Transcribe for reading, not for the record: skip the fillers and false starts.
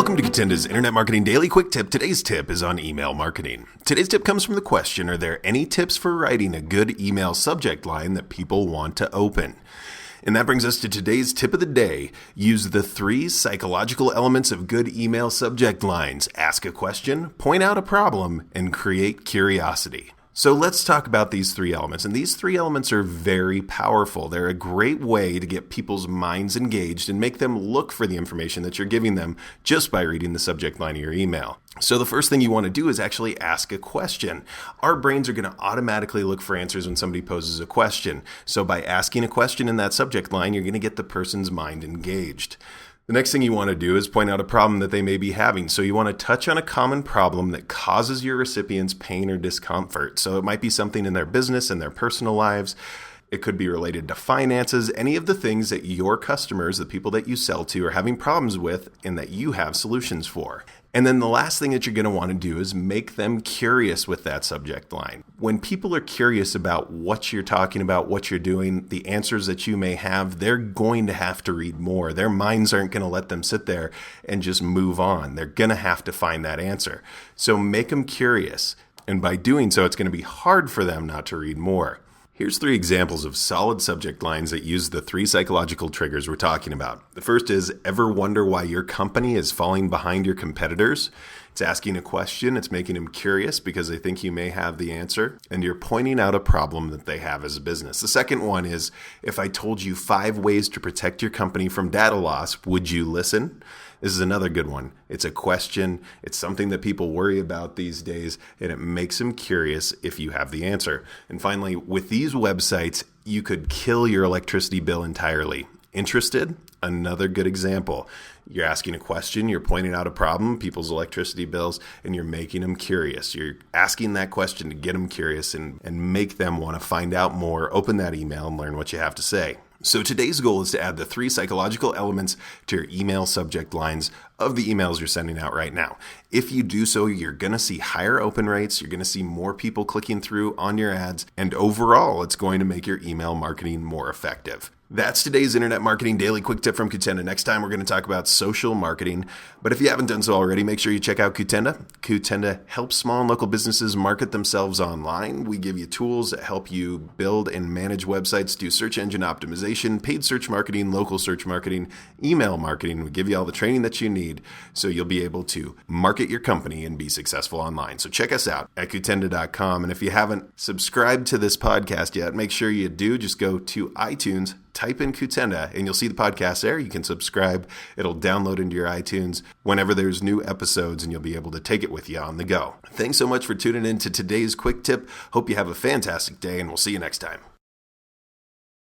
Welcome to Kutenda's Internet Marketing Daily Quick Tip. Today's tip is on email marketing. Today's tip comes from the question, are there any tips for writing a good email subject line that people want to open? And that brings us to today's tip of the day. Use the 3 psychological elements of good email subject lines. Ask a question, point out a problem, and create curiosity. So let's talk about these 3 elements. And these 3 elements are very powerful. They're a great way to get people's minds engaged and make them look for the information that you're giving them just by reading the subject line of your email. So the first thing you want to do is actually ask a question. Our brains are going to automatically look for answers when somebody poses a question. So by asking a question in that subject line, you're going to get the person's mind engaged. The next thing you want to do is point out a problem that they may be having. So you want to touch on a common problem that causes your recipients pain or discomfort. So it might be something in their business and their personal lives. It could be related to finances, any of the things that your customers, the people that you sell to, are having problems with and that you have solutions for. And then the last thing that you're going to want to do is make them curious with that subject line. When people are curious about what you're talking about, what you're doing, the answers that you may have, they're going to have to read more. Their minds aren't going to let them sit there and just move on. They're going to have to find that answer. So make them curious. And by doing so, it's going to be hard for them not to read more. Here's 3 examples of solid subject lines that use the 3 psychological triggers we're talking about. The first is, ever wonder why your company is falling behind your competitors? It's asking a question, it's making them curious because they think you may have the answer, and you're pointing out a problem that they have as a business. The second one is, if I told you 5 ways to protect your company from data loss, would you listen? This is another good one. It's a question. It's something that people worry about these days, and it makes them curious if you have the answer. And finally, with these websites, you could kill your electricity bill entirely. Interested? Another good example. You're asking a question, you're pointing out a problem, people's electricity bills, and you're making them curious. You're asking that question to get them curious and make them want to find out more, open that email, and learn what you have to say. So today's goal is to add the 3 psychological elements to your email subject lines of the emails you're sending out right now. If you do so, you're going to see higher open rates, you're going to see more people clicking through on your ads, and overall, it's going to make your email marketing more effective. That's today's Internet Marketing Daily Quick Tip from Kutenda. Next time, we're going to talk about social marketing. But if you haven't done so already, make sure you check out Kutenda. Kutenda helps small and local businesses market themselves online. We give you tools that help you build and manage websites, do search engine optimization, paid search marketing, local search marketing, email marketing. We give you all the training that you need so you'll be able to market your company and be successful online. So check us out at Kutenda.com. And if you haven't subscribed to this podcast yet, make sure you do. Just go to iTunes, type in Kutenda, and you'll see the podcast there. You can subscribe. It'll download into your iTunes whenever there's new episodes, and you'll be able to take it with you on the go. Thanks so much for tuning in to today's quick tip. Hope you have a fantastic day, and we'll see you next time.